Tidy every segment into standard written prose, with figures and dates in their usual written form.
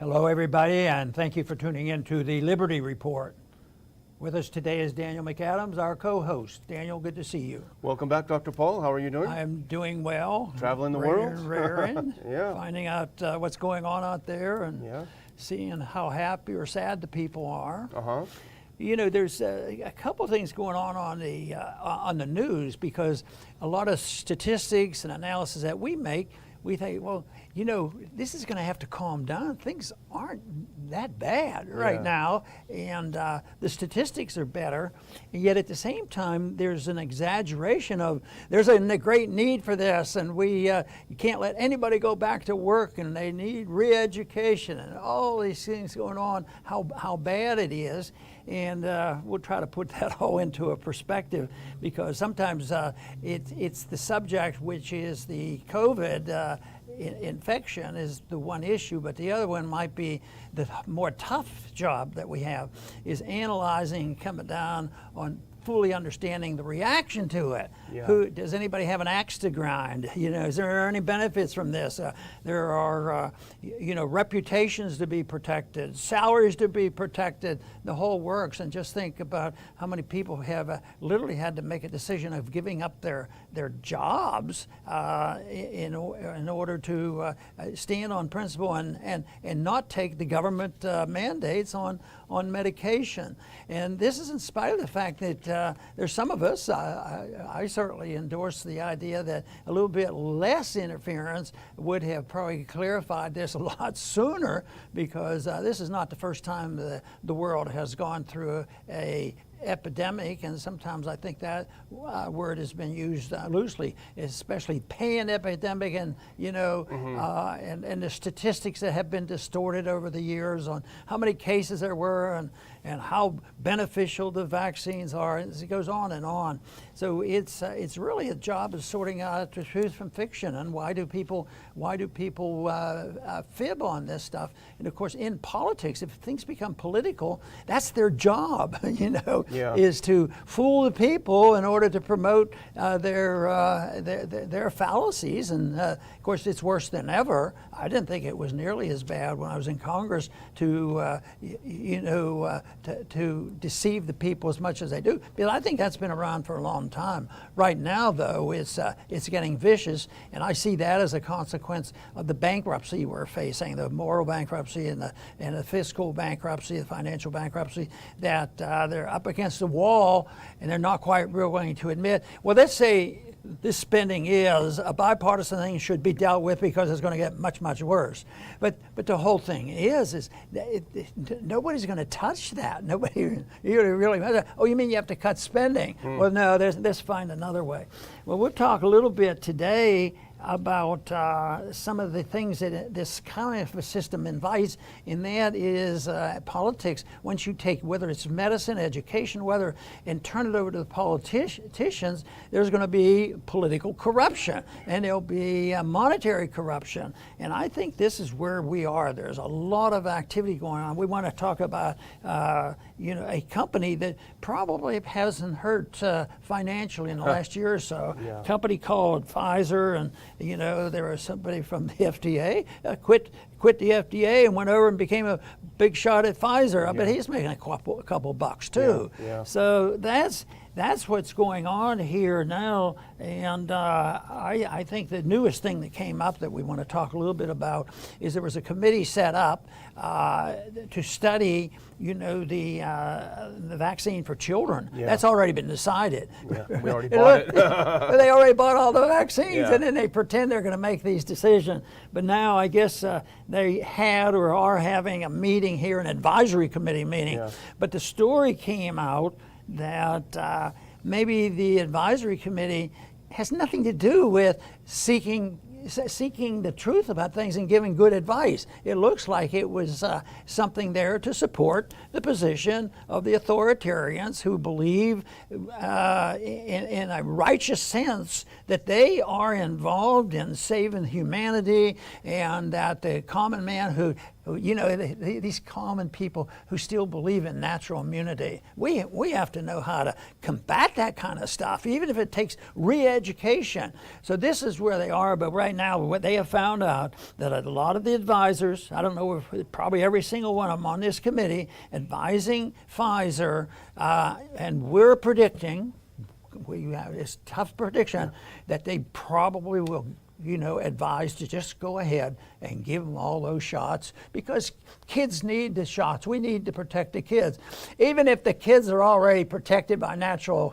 Hello, everybody, and thank you for tuning in to the Liberty Report. With us today is Daniel McAdams, our co-host. Daniel, good to see you. Welcome back, Dr. Paul. How are you doing? I'm doing well. Traveling the world? Raring, Yeah. finding out what's going on out there and Yeah. seeing how happy or sad the people are. Uh-huh. You know, there's a couple of things going on the news, because a lot of statistics and analysis that we make, we think, well, you know, this is going to have to calm down. Things aren't that bad right now, and the statistics are better. And yet at the same time, there's an exaggeration of there's a great need for this, and you can't let anybody go back to work, and they need re-education, and all these things going on, how bad it is. And we'll try to put that all into a perspective, because sometimes it's the subject, which is the COVID infection, is the one issue, but the other one might be the more tough job that we have is analyzing, coming down on fully understanding the reaction to it. Yeah. Does anybody have an axe to grind? You know, is there any benefits from this? There are, reputations to be protected, salaries to be protected, the whole works. And just think about how many people have literally had to make a decision of giving up their jobs in order to stand on principle and not take the government mandates on medication. And this is in spite of the fact that there's some of us, I certainly endorse the idea that a little bit less interference would have probably clarified this a lot sooner, because this is not the first time the world has gone through a epidemic, and sometimes I think that word has been used loosely, especially pan-epidemic, and and the statistics that have been distorted over the years on how many cases there were and how beneficial the vaccines are. It goes on and on. So it's really a job of sorting out the truth from fiction, and why do people fib on this stuff? And of course, in politics, if things become political, that's their job, is to fool the people in order to promote their fallacies. And of course, it's worse than ever. I didn't think it was nearly as bad when I was in Congress to deceive the people as much as they do. But I think that's been around for a long time. Right now, though, it's getting vicious, and I see that as a consequence of the bankruptcy we're facing, the moral bankruptcy and the fiscal bankruptcy, the financial bankruptcy, that they're up against the wall, and they're not quite willing to admit. Well, let's say this spending is a bipartisan thing, should be dealt with because it's going to get much, much worse. But the whole thing is nobody's going to touch that. Nobody really. Oh, you mean you have to cut spending? Well, no, let's find another way. Well, we'll talk a little bit today about some of the things that this kind of a system invites, and that is politics. Once you take, whether it's medicine, education, and turn it over to the politicians, there's going to be political corruption, and there'll be monetary corruption. And I think this is where we are. There's a lot of activity going on. We want to talk about a company that probably hasn't hurt financially in the last year or so. A company called Pfizer, and there was somebody from the FDA quit the FDA and went over and became a big shot at Pfizer. I bet he's making a couple bucks too. So that's what's going on here now. And I think the newest thing that came up that we want to talk a little bit about is there was a committee set up to study, the vaccine for children. That's already been decided. We already bought it. They already bought all the vaccines, and then they pretend they're going to make these decisions. But now I guess they had or are having a meeting here, an advisory committee meeting. But the story came out that maybe the advisory committee has nothing to do with seeking the truth about things and giving good advice. It looks like it was something there to support the position of the authoritarians who believe in a righteous sense that they are involved in saving humanity, and that the common man who You know, these common people who still believe in natural immunity. We have to know how to combat that kind of stuff, even if it takes re-education. So this is where they are, but right now what they have found out that a lot of the advisors, I don't know, if probably every single one of them on this committee, advising Pfizer, and we're predicting, we have this tough prediction, that they probably will, you know, advised to just go ahead and give them all those shots, because kids need the shots. We need to protect the kids, even if the kids are already protected by natural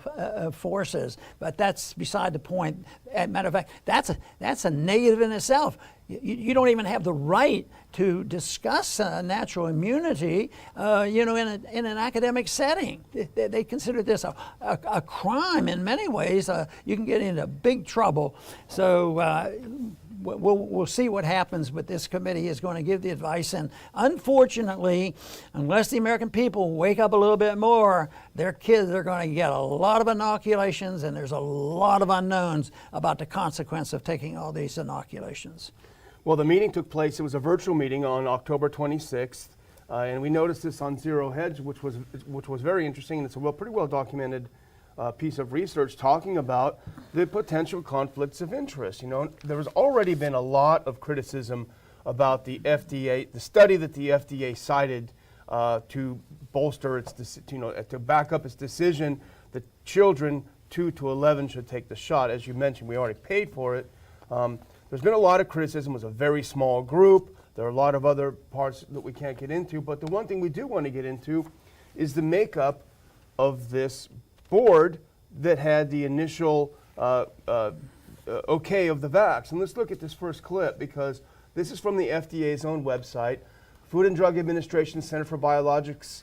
forces. But that's beside the point. As a matter of fact, that's a negative in itself. You don't even have the right to discuss natural immunity, you know, in an academic setting. They consider this a crime in many ways. You can get into big trouble. So we'll see what happens, but this committee is going to give the advice. And unfortunately, unless the American people wake up a little bit more, their kids are going to get a lot of inoculations, and there's a lot of unknowns about the consequence of taking all these inoculations. Well, the meeting took place, it was a virtual meeting on October 26th, and we noticed this on Zero Hedge, which was very interesting, and it's a pretty well documented piece of research talking about the potential conflicts of interest. You know, there has already been a lot of criticism about the FDA, the study that the FDA cited to bolster its, you know, to back up its decision that children 2 to 11 should take the shot. As you mentioned, we already paid for it. There's been a lot of criticism. It was a very small group. There are a lot of other parts that we can't get into, but the one thing we do want to get into is the makeup of this board that had the initial okay of the vax. And let's look at this first clip, because this is from the FDA's own website, Food and Drug Administration Center for Biologics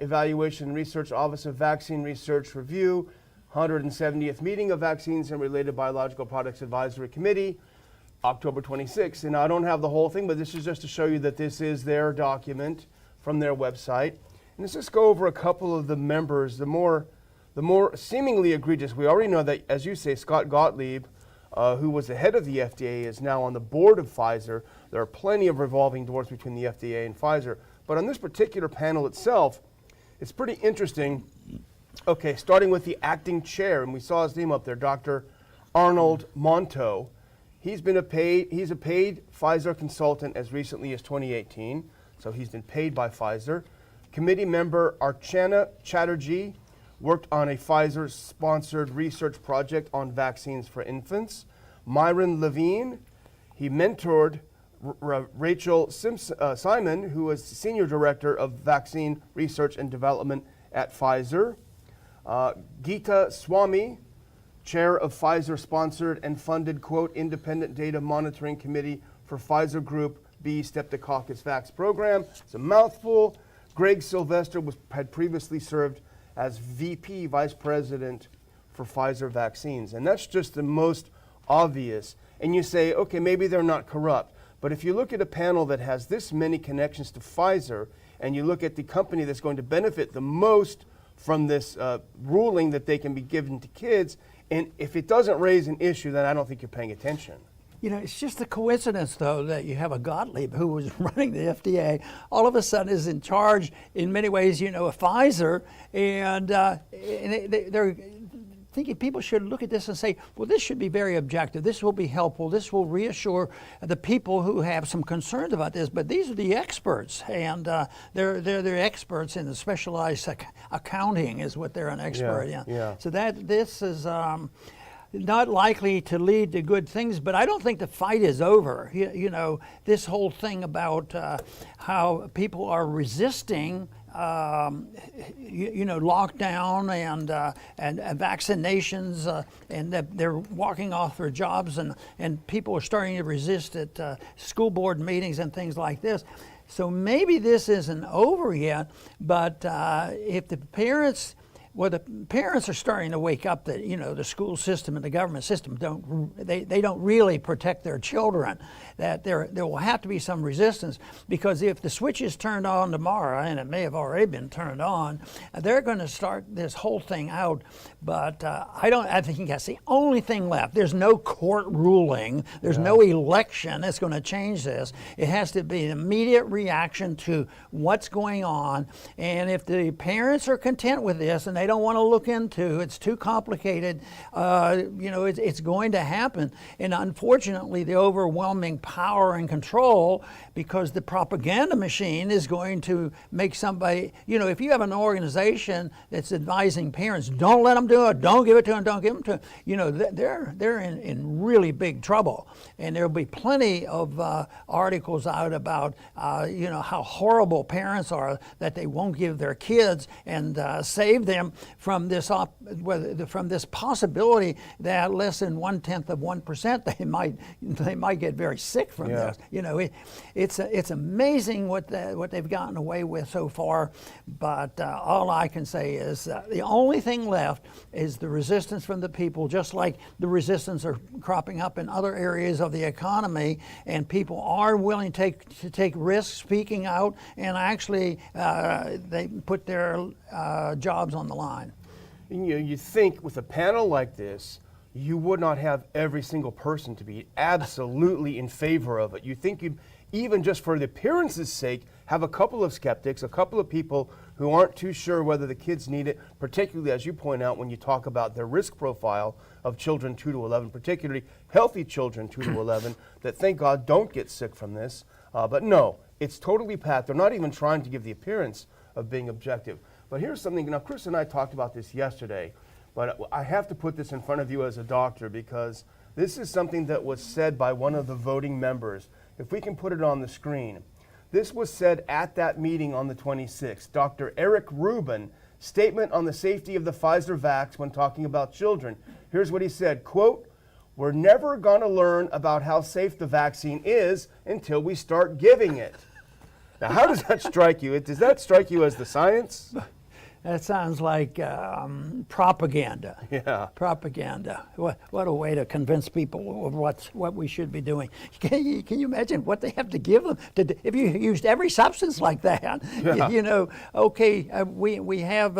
Evaluation and Research, Office of Vaccine Research Review, 170th meeting of Vaccines and Related Biological Products Advisory Committee, October 26th. And I don't have the whole thing, but this is just to show you that this is their document from their website. And let's just go over a couple of the members, the more seemingly egregious. We already know that, as you say, Scott Gottlieb, who was the head of the FDA, is now on the board of Pfizer. There are plenty of revolving doors between the FDA and Pfizer. But on this particular panel itself, it's pretty interesting. Okay, starting with the acting chair, and we saw his name up there, Dr. Arnold Monto. He's a paid Pfizer consultant as recently as 2018, so he's been paid by Pfizer. Committee member Archana Chatterjee worked on a Pfizer-sponsored research project on vaccines for infants. Myron Levine, he mentored Rachel Simon, who was Senior Director of Vaccine Research and Development at Pfizer. Geeta Swamy, Chair of Pfizer-sponsored and funded, quote, Independent Data Monitoring Committee for Pfizer Group B Streptococcus Vax Program. It's a mouthful. Greg Sylvester had previously served as VP, Vice President for Pfizer Vaccines. And that's just the most obvious. And you say, okay, maybe they're not corrupt. But if you look at a panel that has this many connections to Pfizer, and you look at the company that's going to benefit the most from this ruling that they can be given to kids, and if it doesn't raise an issue, then I don't think you're paying attention. You know, it's just a coincidence, though, that you have a Gottlieb who was running the FDA, all of a sudden is in charge, in many ways, you know, of Pfizer, and they're thinking people should look at this and say, well, this should be very objective. This will be helpful. This will reassure the people who have some concerns about this. But these are the experts, and they're experts in the specialized accounting is what they're an expert in. Yeah. So this is not likely to lead to good things, but I don't think the fight is over. You know, this whole thing about how people are resisting lockdown and vaccinations, and that they're walking off their jobs, and people are starting to resist at school board meetings and things like this. So maybe this isn't over yet, but if the parents Well, the parents are starting to wake up that, you know, the school system and the government system they don't really protect their children, that there will have to be some resistance, because if the switch is turned on tomorrow, and it may have already been turned on, they're going to start this whole thing out. But I think that's the only thing left. There's no court ruling. There's no election that's going to change this. It has to be an immediate reaction to what's going on. And if the parents are content with this and they don't want to look into it's too complicated, you know, it's going to happen. And unfortunately, the overwhelming power and control, because the propaganda machine is going to make somebody, you know, if you have an organization that's advising parents, don't let them do it, don't give it to them, don't give them to them, you know, they're in really big trouble. And there'll be plenty of articles out about, you know, how horrible parents are, that they won't give their kids and save them from this possibility that less than 0.1% they might get very sick from this. You know, it's amazing what they've gotten away with so far. But all I can say is the only thing left is the resistance from the people, just like the resistance are cropping up in other areas of the economy, and people are willing to take risks, speaking out, and actually they put their jobs on the line. You think with a panel like this, you would not have every single person to be absolutely in favor of it. You think you'd, even just for the appearance's sake, have a couple of skeptics, a couple of people who aren't too sure whether the kids need it, particularly, as you point out, when you talk about the risk profile of children 2 to 11, particularly healthy children 2 to 11, that, thank God, don't get sick from this. But no, it's totally packed. They're not even trying to give the appearance of being objective. But here's something, now Chris and I talked about this yesterday, but I have to put this in front of you as a doctor, because this is something that was said by one of the voting members. If we can put it on the screen. This was said at that meeting on the 26th. Dr. Eric Rubin, statement on the safety of the Pfizer vax when talking about children. Here's what he said, quote, "We're never going to learn about how safe the vaccine is until we start giving it." Now, how does that strike you? Does that strike you as the science? That sounds like propaganda. Yeah. Propaganda. What a way to convince people of what we should be doing. Can you imagine what they have to give them if you used every substance like that? Yeah. You know, okay, we have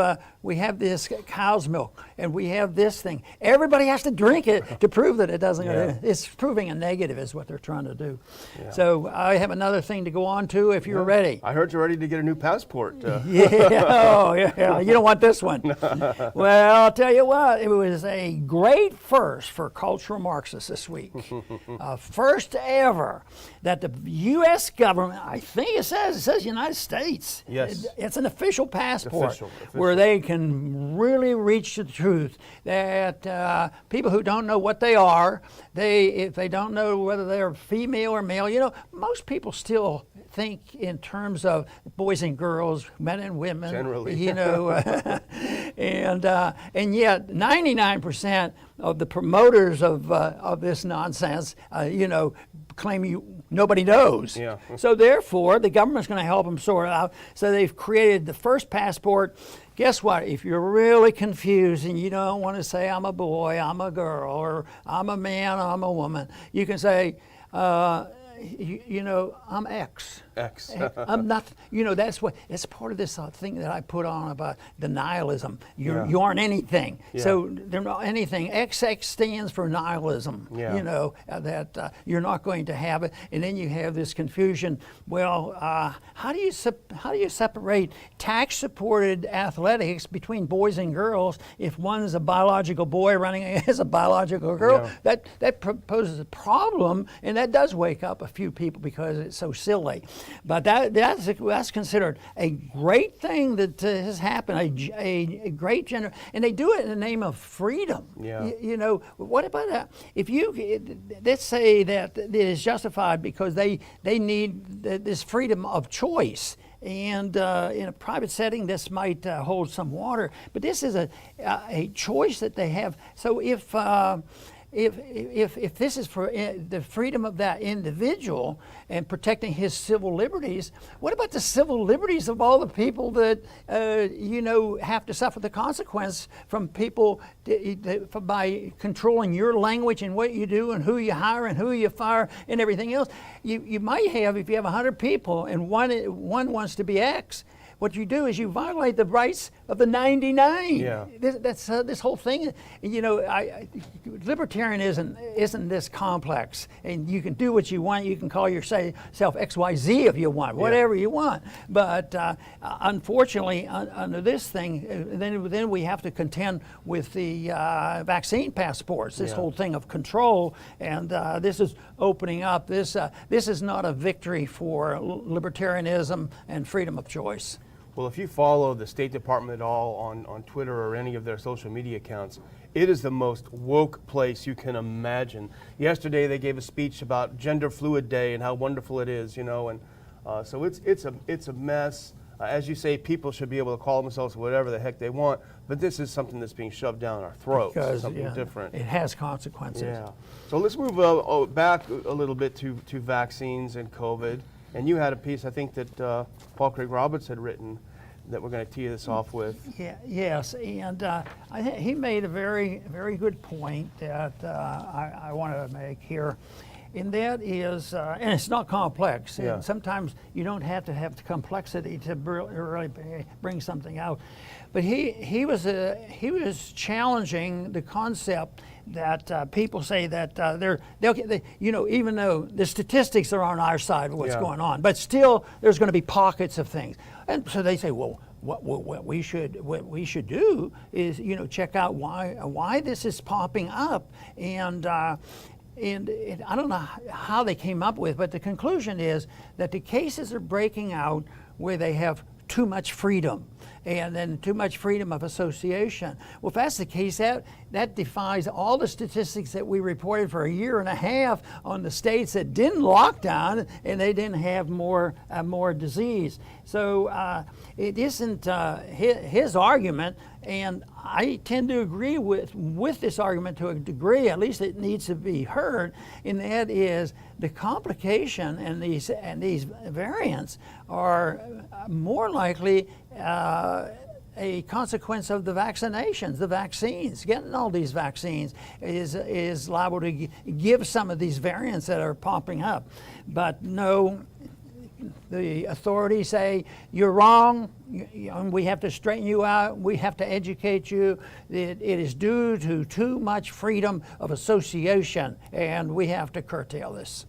this cow's milk and we have this thing. Everybody has to drink it to prove that it doesn't. Yeah. It's proving a negative is what they're trying to do. Yeah. So I have another thing to go on to if you're ready. I heard you're ready to get a new passport. Yeah. Oh, yeah. You don't want this one. Well, I'll tell you what, it was a great first for cultural Marxists this week. First ever that the U.S. government, I think it says United States. Yes. It's an official passport Official. where they can really reach the truth that people who don't know what they are, if they don't know whether they're female or male, you know, most people still think in terms of boys and girls, men and women, generally, you know, and yet 99% of the promoters of this nonsense, you know, claim nobody knows. Yeah. So therefore, the government's going to help them sort it out. So they've created the first passport. Guess what? If you're really confused and you don't want to say I'm a boy, I'm a girl, or I'm a man, I'm a woman, you can say, you know, I'm X. I'm not, you know, that's part of this thing that I put on about denialism. You aren't anything. Yeah. So they're not anything. XX stands for nihilism, Yeah. you know, that you're not going to have it. And then you have this confusion. Well, how do you separate tax-supported athletics between boys and girls if one's a biological boy running as a biological girl? Yeah. That poses a problem, and that does wake up a few people because it's so silly. But that's considered a great thing that has happened, a great and they do it in the name of freedom. Yeah. You know, what about that? If let's say that it is justified because they need this freedom of choice. And in a private setting, this might hold some water. But this is a choice that they have. So if if this is for the freedom of that individual and protecting his civil liberties, what about the civil liberties of all the people that have to suffer the consequence from people by controlling your language and what you do and who you hire and who you fire and everything else? You might have, if you have 100 people and one wants to be X, what you do is you violate the rights of the 99. Yeah. This whole thing, libertarianism isn't this complex, and you can do what you want. You can call yourself XYZ if you want, whatever you want. But unfortunately, under this thing, then we have to contend with the vaccine passports. This whole thing of control, and this is opening up. This is not a victory for libertarianism and freedom of choice. Well, if you follow the State Department at all on Twitter or any of their social media accounts, it is the most woke place you can imagine. Yesterday they gave a speech about Gender Fluid Day and how wonderful it is, and so it's a mess. As you say, people should be able to call themselves whatever the heck they want, but this is something that's being shoved down our throats. Because, something different. It has consequences. Yeah. So let's move back a little bit to vaccines and COVID. And you had a piece, I think, that Paul Craig Roberts had written that we're going to tee this off with. Yes, and I think he made a very, very good point that I want to make here. And that is, and it's not complex. Yeah. And sometimes you don't have to have the complexity to really bring something out. But he was challenging the concept that people say that even though the statistics are on our side of what's going on, but still there's going to be pockets of things. And so they say, well, what we should do is check out why this is popping up, and I don't know how they came up with, but the conclusion is that the cases are breaking out where they have too much freedom, and then too much freedom of association. Well, if that's the case, that defies all the statistics that we reported for a year and a half on the states that didn't lock down and they didn't have more disease. So it isn't his argument, and I tend to agree with this argument to a degree. At least it needs to be heard, and that is the complication and these variants are more likely a consequence of the vaccinations, the vaccines. Getting all these vaccines is liable to give some of these variants that are popping up. But no, the authorities say you're wrong. We have to straighten you out. We have to educate you. It is due to too much freedom of association, and we have to curtail this.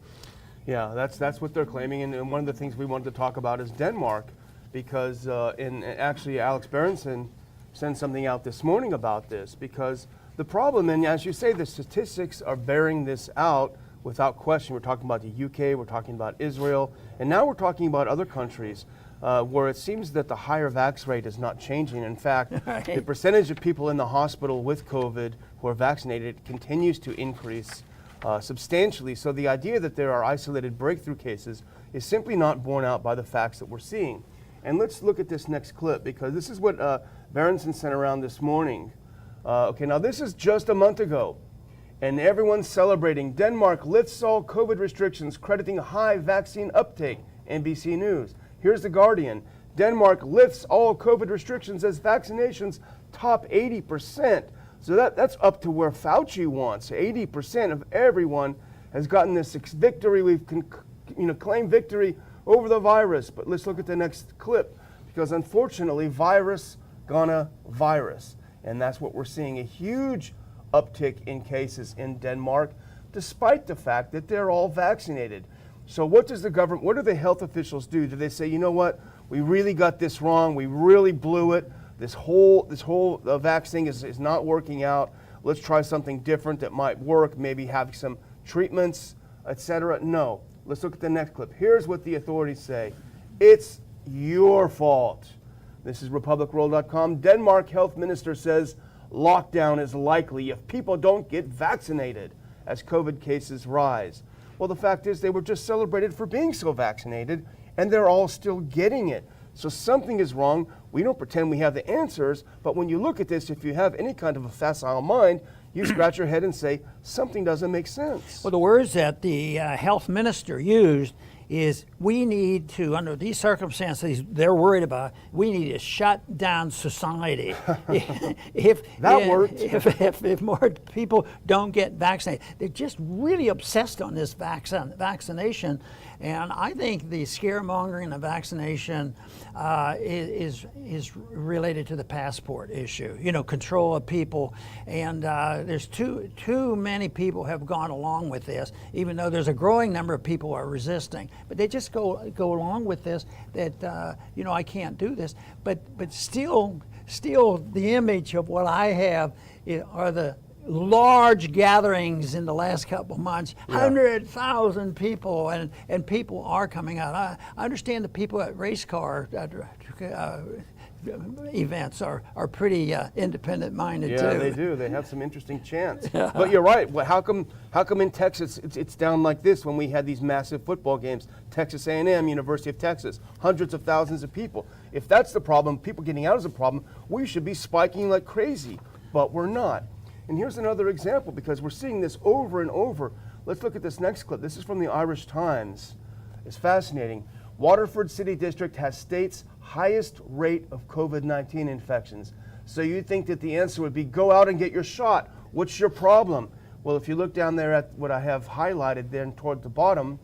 Yeah, that's what they're claiming. And one of the things we wanted to talk about is Denmark, because actually Alex Berenson sent something out this morning about this, because the problem, and as you say, the statistics are bearing this out without question. We're talking about the UK, we're talking about Israel, and now we're talking about other countries where it seems that the higher vax rate is not changing. In fact, the percentage of people in the hospital with COVID who are vaccinated continues to increase substantially. So the idea that there are isolated breakthrough cases is simply not borne out by the facts that we're seeing. And let's look at this next clip, because this is what Berenson sent around this morning. Okay, now this is just a month ago, and everyone's celebrating. Denmark lifts all COVID restrictions, crediting high vaccine uptake, NBC News. Here's The Guardian. Denmark lifts all COVID restrictions as vaccinations top 80%. So that's up to where Fauci wants. 80% of everyone has gotten this victory. We've claimed victory over the virus. But let's look at the next clip, because unfortunately, virus gonna virus. And that's what we're seeing, a huge uptick in cases in Denmark, despite the fact that they're all vaccinated. So what does the government, what do the health officials do? Do they say, you know what, we really got this wrong, we really blew it, this whole vax thing is not working out, let's try something different that might work, maybe have some treatments, etc.? No. Let's look at the next clip. Here's what the authorities say. It's your fault. This is republicworld.com. Denmark health minister says lockdown is likely if people don't get vaccinated as COVID cases rise. Well, the fact is they were just celebrated for being so vaccinated, and they're all still getting it. So something is wrong. We don't pretend we have the answers, but when you look at this, if you have any kind of a facile mind, you scratch your head and say, something doesn't make sense. Well, the words that the health minister used is, we need to, under these circumstances they're worried about, we need to shut down society. If more people don't get vaccinated. They're just really obsessed on this vaccination. And I think the scaremongering of vaccination is related to the passport issue, control of people. And there's too many people have gone along with this, even though there's a growing number of people who are resisting. But they just go along with this, that I can't do this. But still the image of what I have are the large gatherings in the last couple of months, 100,000 people, and people are coming out. I understand the people at race car events are pretty independent minded too. Yeah, they do. They have some interesting chants. But you're right. Well, how come in Texas it's down like this when we had these massive football games? Texas A&M, University of Texas, hundreds of thousands of people. If that's the problem, people getting out is a problem, we should be spiking like crazy, but we're not. And here's another example, because we're seeing this over and over. Let's look at this next clip. This is from the Irish Times. It's fascinating. Waterford City District has state's highest rate of COVID-19 infections. So you'd think that the answer would be, go out and get your shot. What's your problem? Well, if you look down there at what I have highlighted then toward the bottom,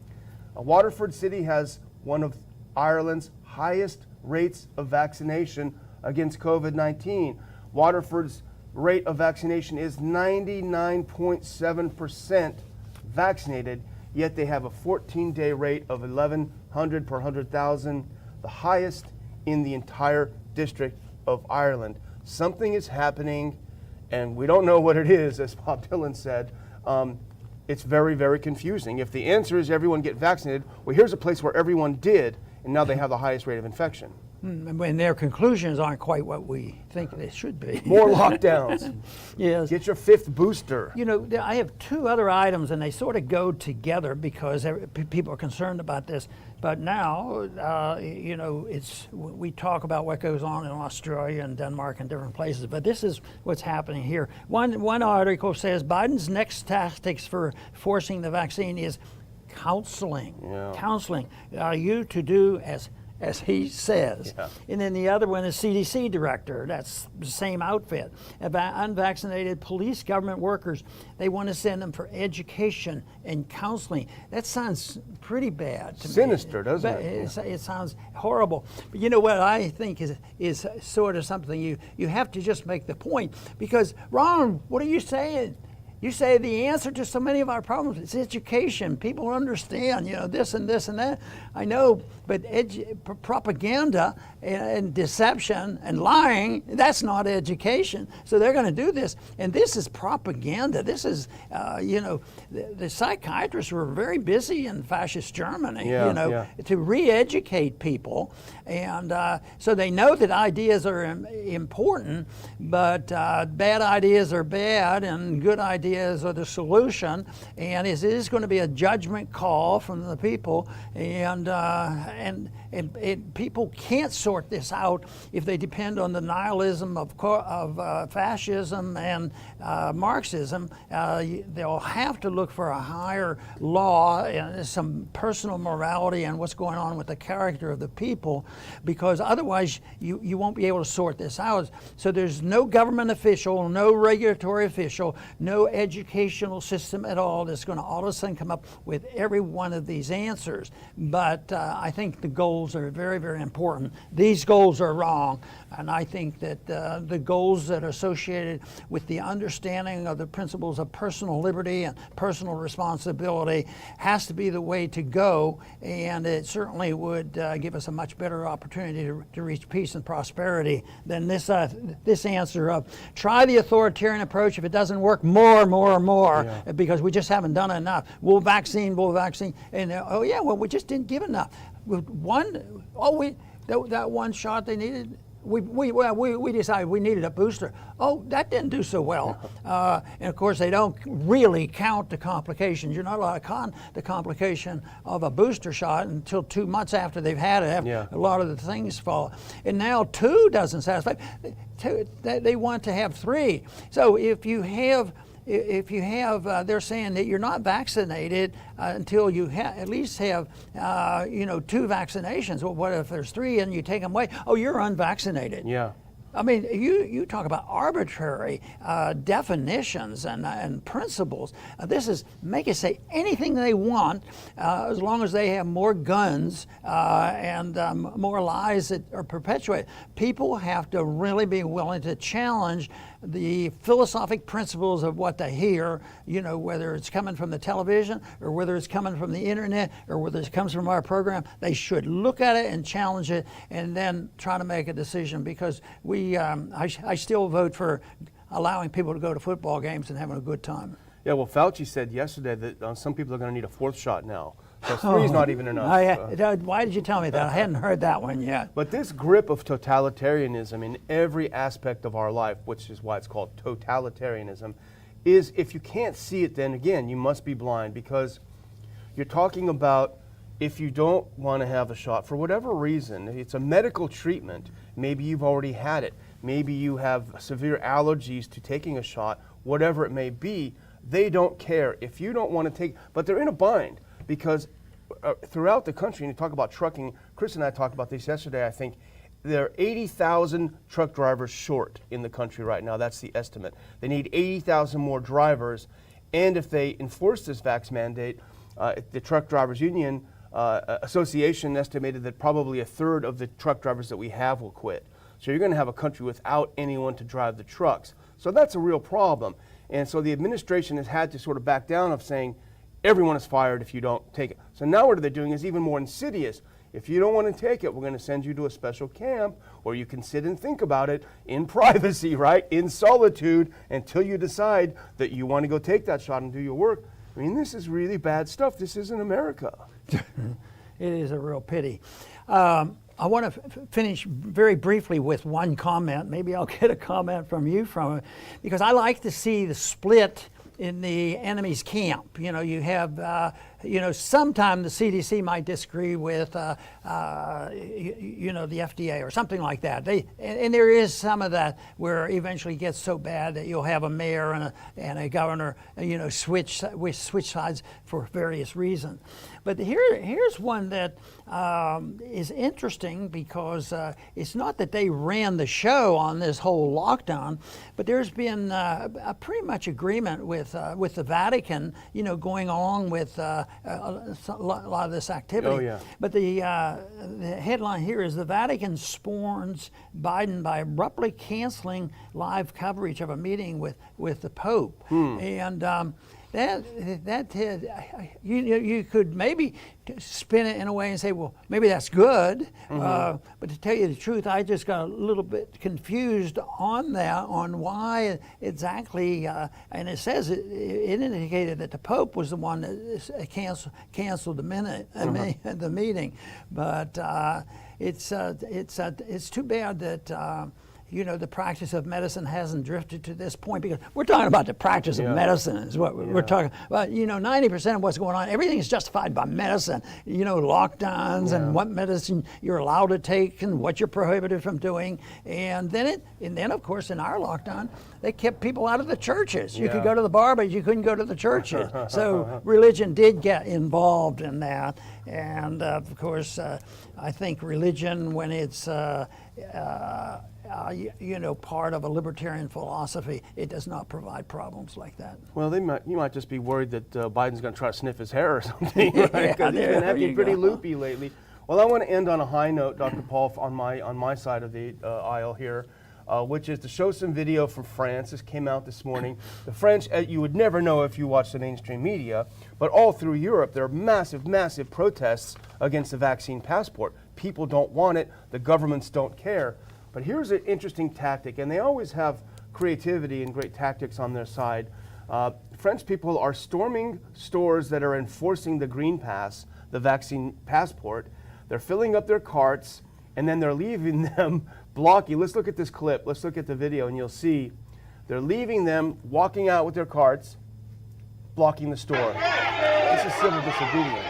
Waterford City has one of Ireland's highest rates of vaccination against COVID-19. Waterford's rate of vaccination is 99.7% vaccinated, yet they have a 14-day rate of 1,100 per 100,000, the highest in the entire District of Ireland. Something is happening, and we don't know what it is, as Bob Dylan said. It's very, very confusing. If the answer is everyone get vaccinated, well, here's a place where everyone did, and now they have the highest rate of infection. And their conclusions aren't quite what we think they should be. More lockdowns. Yes. Get your 5th booster. I have 2 other items, and they sort of go together because people are concerned about this. But now, we talk about what goes on in Australia and Denmark and different places, but this is what's happening here. One article says Biden's next tactics for forcing the vaccine is counseling. Yeah. Counseling you to do as he says. Yeah. And then the other one is CDC director. That's the same outfit. Unvaccinated police government workers, they want to send them for education and counseling. That sounds pretty bad to me. Sinister, doesn't it? It sounds horrible. But you know what I think is sort of something you have to just make the point, because, Ron, what are you saying? You say the answer to so many of our problems is education. People understand, this and this and that. I know, but propaganda and deception and lying, that's not education. So they're going to do this. And this is propaganda. This is, the psychiatrists were very busy in fascist Germany, to re-educate people. And so they know that ideas are important, but bad ideas are bad and good ideas are the solution, and it is going to be a judgment call from the people, and people can't sort this out if they depend on the nihilism of fascism and Marxism. They'll have to look for a higher law and some personal morality and what's going on with the character of the people, because otherwise you won't be able to sort this out. So there's no government official, no regulatory official, no educational system at all that's going to all of a sudden come up with every one of these answers. But I think the goals are very, very important. These goals are wrong, and I think that the goals that are associated with the understanding of the principles of personal liberty and personal responsibility has to be the way to go, and it certainly would give us a much better opportunity to reach peace and prosperity than this answer of try the authoritarian approach. If it doesn't work, more, because we just haven't done enough. We'll vaccine, and we just didn't give enough. That one shot they needed, we decided we needed a booster. Oh, that didn't do so well. And of course, they don't really count the complications. You're not allowed to count the complication of a booster shot until 2 months after they've had it. A lot of the things fall. And now 2 doesn't satisfy. They want to have 3. So if you have if you have, they're saying that you're not vaccinated until you at least have, 2 vaccinations. Well, what if there's 3 and you take them away? Oh, you're unvaccinated. Yeah. I mean, you talk about arbitrary definitions and principles. This is make it say anything they want, as long as they have more guns and more lies that are perpetuated. People have to really be willing to challenge the philosophic principles of what they hear, whether it's coming from the television or whether it's coming from the internet or whether it comes from our program. They should look at it and challenge it and then try to make a decision, because I still vote for allowing people to go to football games and having a good time. Yeah, well, Fauci said yesterday that some people are going to need a 4th shot now. So 3 is not even enough. Why did you tell me that? I hadn't heard that one yet. But this grip of totalitarianism in every aspect of our life, which is why it's called totalitarianism, is if you can't see it, then again, you must be blind, because you're talking about if you don't want to have a shot for whatever reason, it's a medical treatment, maybe you've already had it, maybe you have severe allergies to taking a shot, whatever it may be, they don't care. If you don't want to take, but they're in a bind. Because throughout the country, and you talk about trucking, Chris and I talked about this yesterday, I think there are 80,000 truck drivers short in the country right now. That's the estimate. They need 80,000 more drivers. And if they enforce this vax mandate, the Truck Drivers Union Association estimated that probably 1/3 of the truck drivers that we have will quit. So you're going to have a country without anyone to drive the trucks. So that's a real problem. And so the administration has had to sort of back down of saying, everyone is fired if you don't take it. So now what they're doing is even more insidious. If you don't want to take it, we're going to send you to a special camp, or you can sit and think about it in privacy, right? In solitude, until you decide that you want to go take that shot and do your work. I mean, this is really bad stuff. This isn't America. It is a real pity. I want to finish very briefly with one comment. Maybe I'll get a comment from you from it, because I like to see the split in the enemy's camp. You have, sometime the CDC might disagree with, the FDA or something like that. And there is some of that where eventually it gets so bad that you'll have a mayor and a governor, switch sides for various reasons. But here's one that is interesting, because it's not that they ran the show on this whole lockdown, but there's been a pretty much agreement with the Vatican, going along with a lot of this activity. Oh, yeah. But the headline here is: the Vatican scorns Biden by abruptly canceling live coverage of a meeting with the Pope. And you could maybe spin it in a way and say, well, maybe that's good. But to tell you the truth, I just got a little bit confused on that, on why exactly. And it says it indicated that the Pope was the one that canceled the meeting. But it's too bad that. The practice of medicine hasn't drifted to this point, because we're talking about the practice of medicine is what we're talking about. 90% of what's going on, everything is justified by medicine. Lockdowns and what medicine you're allowed to take and what you're prohibited from doing. And then of course in our lockdown, they kept people out of the churches. You could go to the bar, but you couldn't go to the churches. So religion did get involved in that. And of course, I think religion, when it's part of a libertarian philosophy, it does not provide problems like that. Well, you might just be worried that Biden's going to try to sniff his hair or something, right? Because he's been acting pretty loopy lately. Well, I want to end on a high note, Dr. Paul, on my side of the aisle here, which is to show some video from France. This came out this morning. The French, you would never know if you watch the mainstream media, but all through Europe, there are massive, massive protests against the vaccine passport. People don't want it. The governments don't care. But here's an interesting tactic, and they always have creativity and great tactics on their side. French people are storming stores that are enforcing the green pass, the vaccine passport. They're filling up their carts, and then they're leaving them blocking. Let's look at this clip. Let's look at the video, and you'll see they're leaving them walking out with their carts, blocking the store. This is civil disobedience.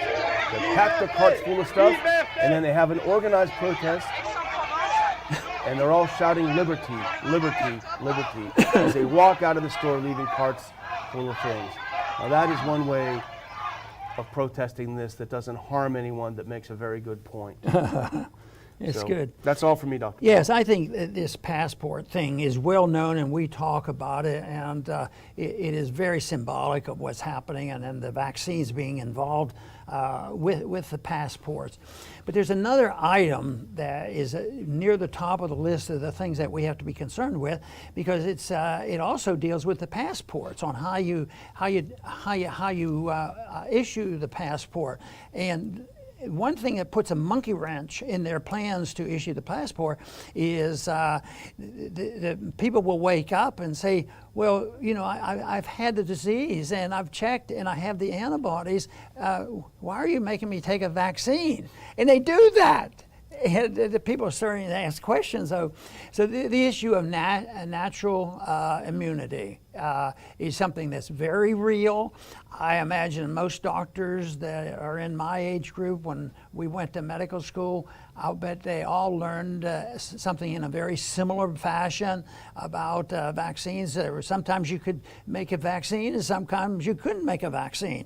They pack their carts full of stuff, and then they have an organized protest. And they're all shouting liberty, liberty, liberty as they walk out of the store leaving carts little things. Now that is one way of protesting this that doesn't harm anyone, that makes a very good point. It's So, good. That's all for me, Dr. Yes, I think that this passport thing is well known, and we talk about it, and it is very symbolic of what's happening, and then the vaccines being involved with the passports. But there's another item that is near the top of the list of the things that we have to be concerned with, because it also deals with the passports, on how you issue the passport. And one thing that puts a monkey wrench in their plans to issue the passport is the people will wake up and say, well, you know, I've had the disease and I've checked and I have the antibodies. Why are you making me take a vaccine? And they do that. And the people are starting to ask questions, though. So the issue of natural immunity is something that's very real. I imagine most doctors that are in my age group, when we went to medical school, I'll bet they all learned something in a very similar fashion about vaccines. Sometimes you could make a vaccine, and sometimes you couldn't make a vaccine.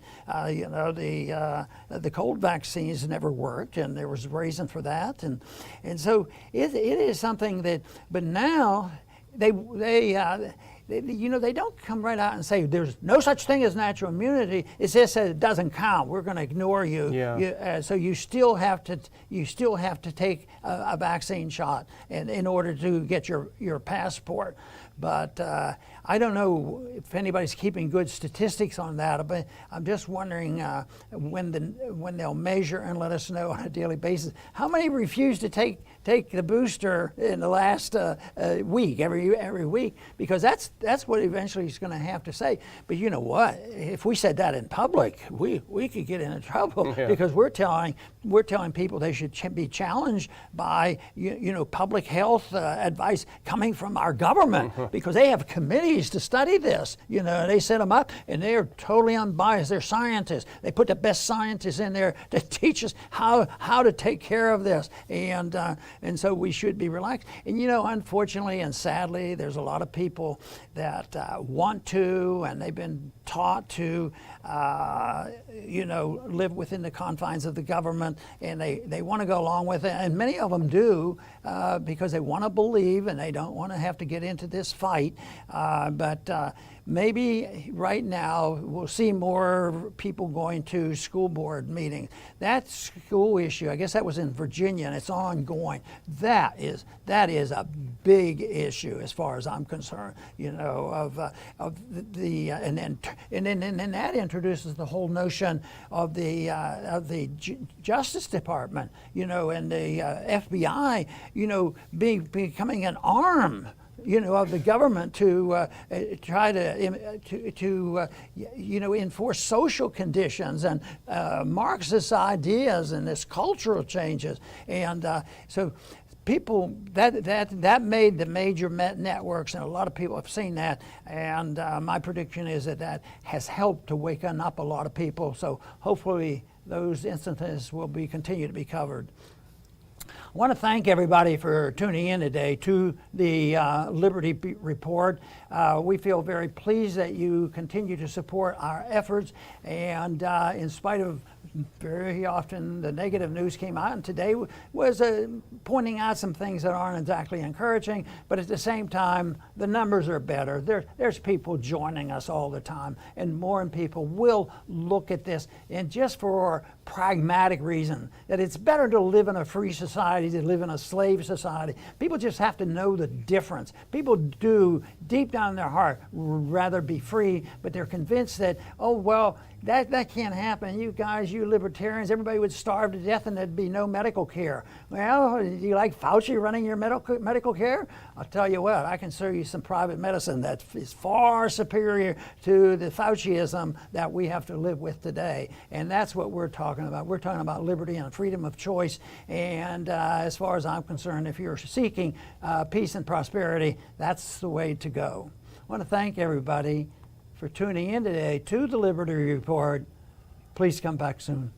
You know, the cold vaccines never worked, and there was a reason for that. And so it is something that. But now they don't come right out and say there's no such thing as natural immunity. It's just that it doesn't count. We're going to ignore you. Yeah. So you still have to take a vaccine shot in order to get your passport. But I don't know if anybody's keeping good statistics on that. But I'm just wondering when they'll measure and let us know on a daily basis how many refuse to take the booster in the last week, every week, because that's what eventually he's going to have to say. But you know what? If we said that in public, we could get into trouble. Yeah. Because we're telling people they should be challenged by public health advice coming from our government, because they have committees to study this. They set them up and they are totally unbiased. They're scientists. They put the best scientists in there to teach us how to take care of this, and so we should be relaxed. And unfortunately and sadly, there's a lot of people that want to, and they've been taught to live within the confines of the government, and they want to go along with it, and many of them do because they want to believe and they don't want to have to get into this fight. But maybe right now we'll see more people going to school board meetings. That school issue, I guess that was in Virginia, and it's ongoing. That is a big issue as far as I'm concerned. And then that introduces the whole notion of the Justice Department, and the FBI, becoming an arm, of the government to try to enforce social conditions and Marxist ideas and this cultural changes, and so people that made the major networks, and a lot of people have seen that, and my prediction is that has helped to waken up a lot of people. So hopefully those instances will continue to be covered. I want to thank everybody for tuning in today to the Liberty Report. We feel very pleased that you continue to support our efforts, and in spite of very often the negative news came out, and today was pointing out some things that aren't exactly encouraging, but at the same time the numbers are better. There's people joining us all the time, and more people will look at this, and just for pragmatic reason that it's better to live in a free society than live in a slave society. People just have to know the difference. People do, deep down in their heart, rather be free, but they're convinced that, oh well, that can't happen. You guys, you libertarians, everybody would starve to death and there'd be no medical care. Well, do you like Fauci running your medical care? I'll tell you what, I can serve you some private medicine that is far superior to the Fauciism that we have to live with today. And that's what we're talking about. We're talking about liberty and freedom of choice. And as far as I'm concerned, if you're seeking peace and prosperity, that's the way to go. I want to thank everybody for tuning in today to the Liberty Report. Please come back soon.